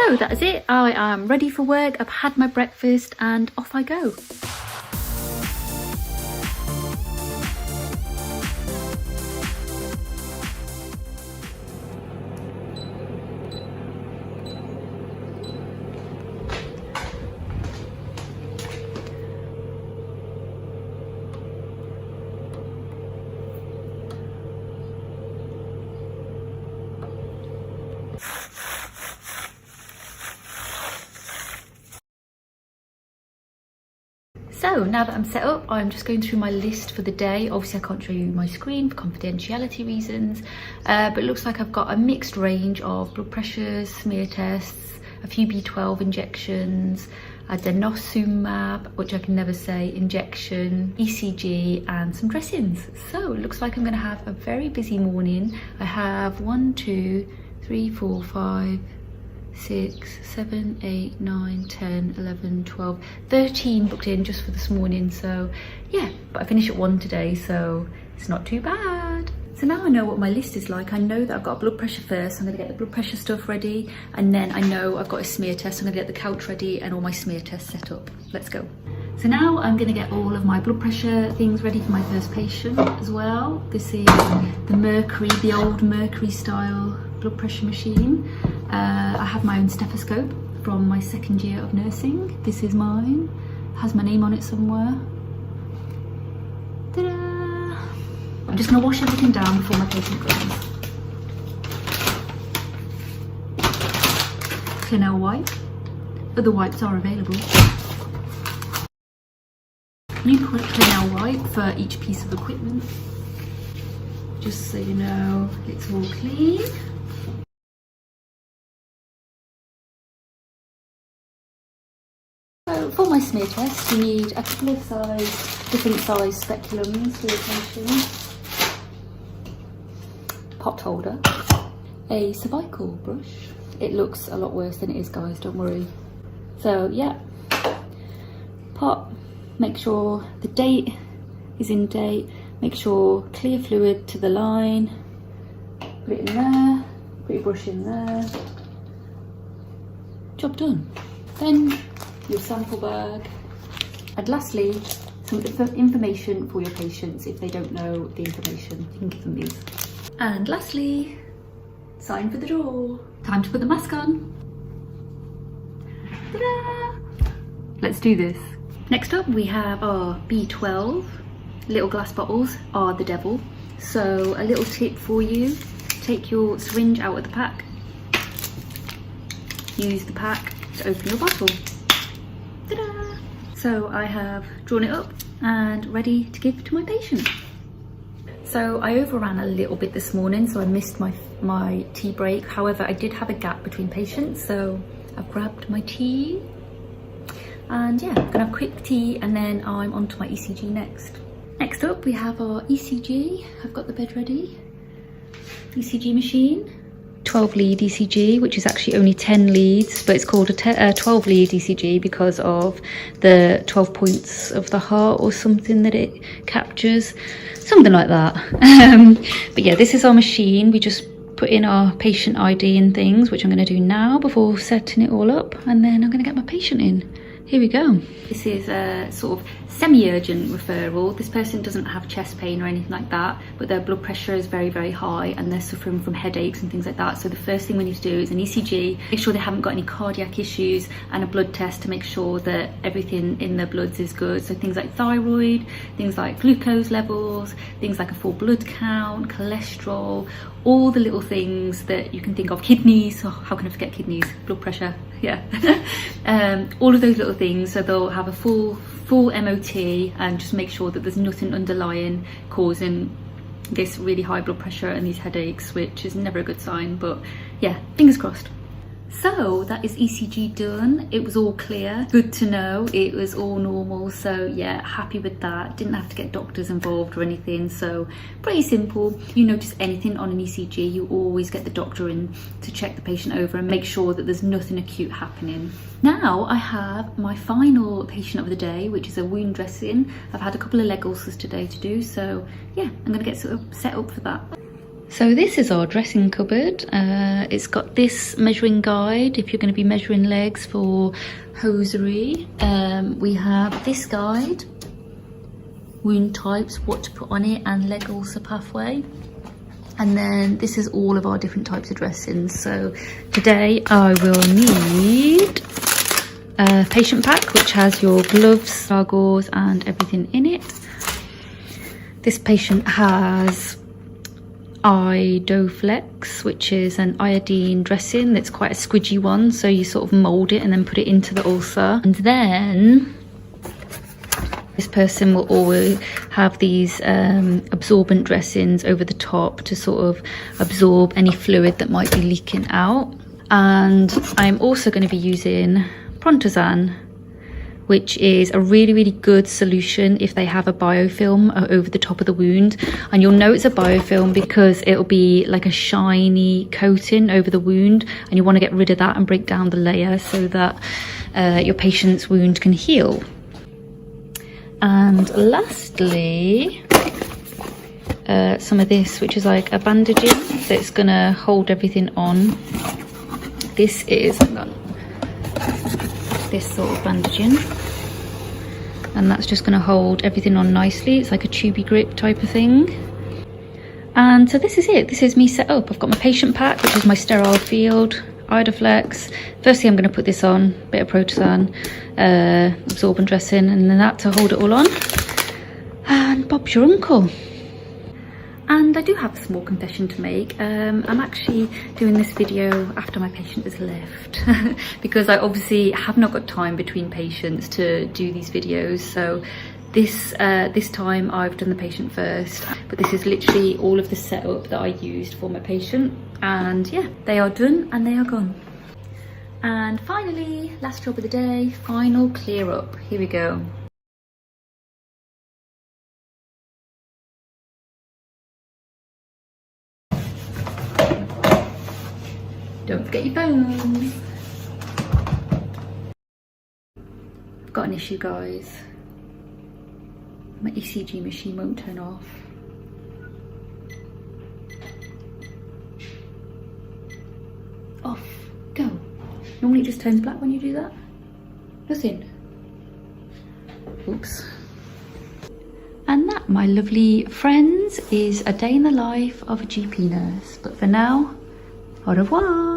So that is it. I am ready for work. I've had my breakfast and off I go. So now that I'm set up, I'm just going through my list for the day. Obviously I can't show you my screen for confidentiality reasons, but it looks like I've got a mixed range of blood pressures, smear tests, a few B12 injections, a denosumab, which I can never say, injection, ECG, and some dressings. So it looks like I'm gonna have a very busy morning. I have 1, 2, 3, 4, 5, 6, 7, 8, 9, 10, 11, 12, 13 booked in just for this morning. So yeah, but I finish at 1 today, so it's not too bad. So now I know what my list is like. I know that I've got blood pressure first. I'm gonna get the blood pressure stuff ready. And then I know I've got a smear test. I'm gonna get the couch ready and all my smear tests set up. Let's go. So now I'm gonna get all of my blood pressure things ready for my first patient as well. This is the Mercury, the old Mercury style blood pressure machine. I have my own stethoscope from my 2nd year of nursing. This is mine. Has my name on it somewhere. Ta-da! I'm just gonna wash everything down before my patient comes. Clinell wipe. Other wipes are available. You put Clinell wipe for each piece of equipment, just so you know it's all clean. So for my smear test, you need a couple of different size speculums for your patient, pot holder, a cervical brush. It looks a lot worse than it is, guys, don't worry. So yeah, pot, make sure the date is in date, make sure clear fluid to the line, put it in there, put your brush in there, job done. Then your sample bag, and lastly some information for your patients if they don't know the information. You can give them these. And lastly, sign for the door. Time to put the mask on. Ta-da! Let's do this. Next up we have our B12. Little glass bottles are the devil. So a little tip for you, take your syringe out of the pack. Use the pack to open your bottle. Ta-da! So I have drawn it up and ready to give to my patient. So I overran a little bit this morning, so I missed my tea break. However, I did have a gap between patients, so I've grabbed my tea. And yeah, I'm gonna have a quick tea and then I'm on to my ECG next. Next up we have our ECG. I've got the bed ready. ECG machine. 12 lead ECG, which is actually only 10 leads, but it's called a 12 lead ECG because of the 12 points of the heart or something that it captures, something like that. But yeah, this is our machine. We just put in our patient ID and things, which I'm going to do now before setting it all up, and then I'm going to get my patient in. Here we go. This is a sort of semi-urgent referral. This person doesn't have chest pain or anything like that, but their blood pressure is very, very high and they're suffering from headaches and things like that. So the first thing we need to do is an ECG, make sure they haven't got any cardiac issues, and a blood test to make sure that everything in their bloods is good. So things like thyroid, things like glucose levels, things like a full blood count, cholesterol, all the little things that you can think of. Kidneys, oh, how can I forget kidneys? Blood pressure, yeah. All of those little things. So they'll have a full MOT and just make sure that there's nothing underlying causing this really high blood pressure and these headaches, which is never a good sign, but yeah, fingers crossed. So that is ECG done. It was all clear. Good to know. It was all normal. So yeah, happy with that. Didn't have to get doctors involved or anything. So pretty simple. If you notice anything on an ECG, you always get the doctor in to check the patient over and make sure that there's nothing acute happening. Now I have my final patient of the day, which is a wound dressing. I've had a couple of leg ulcers today to do. So yeah, I'm gonna get set up for that. So this is our dressing cupboard. It's got this measuring guide if you're going to be measuring legs for hosiery. We have this guide, wound types, what to put on it, and leg ulcer pathway. And then this is all of our different types of dressings. So today I will need a patient pack, which has your gloves, goggles, and everything in it. This patient has Idoflex, which is an iodine dressing that's quite a squidgy one, so you sort of mold it and then put it into the ulcer. And then this person will always have these absorbent dressings over the top to sort of absorb any fluid that might be leaking out. And I'm also going to be using Prontozan, which is a really good solution if they have a biofilm over the top of the wound. And you'll know it's a biofilm because it'll be like a shiny coating over the wound, and you want to get rid of that and break down the layer so that your patient's wound can heal. And lastly, some of this, which is like a bandaging that's gonna hold everything on. This is, hang on, this sort of bandaging, and that's just going to hold everything on nicely. It's like a tubey grip type of thing. And so this is it. This is me set up. I've got my patient pack, which is my sterile field, Idoflex. Firstly, I'm going to put this on, bit of Prontozan, absorbent dressing, and then that to hold it all on. And Bob's your uncle. And I do have a small confession to make. I'm actually doing this video after my patient has left because I obviously have not got time between patients to do these videos. So this time I've done the patient first, but this is literally all of the setup that I used for my patient. And yeah, they are done and they are gone. And finally, last job of the day, final clear up. Here we go. Don't forget your phone. I've got an issue, guys. My ECG machine won't turn off. Off. Go. Normally it just turns black when you do that. Nothing. Oops. And that, my lovely friends, is a day in the life of a GP nurse. But for now, au revoir.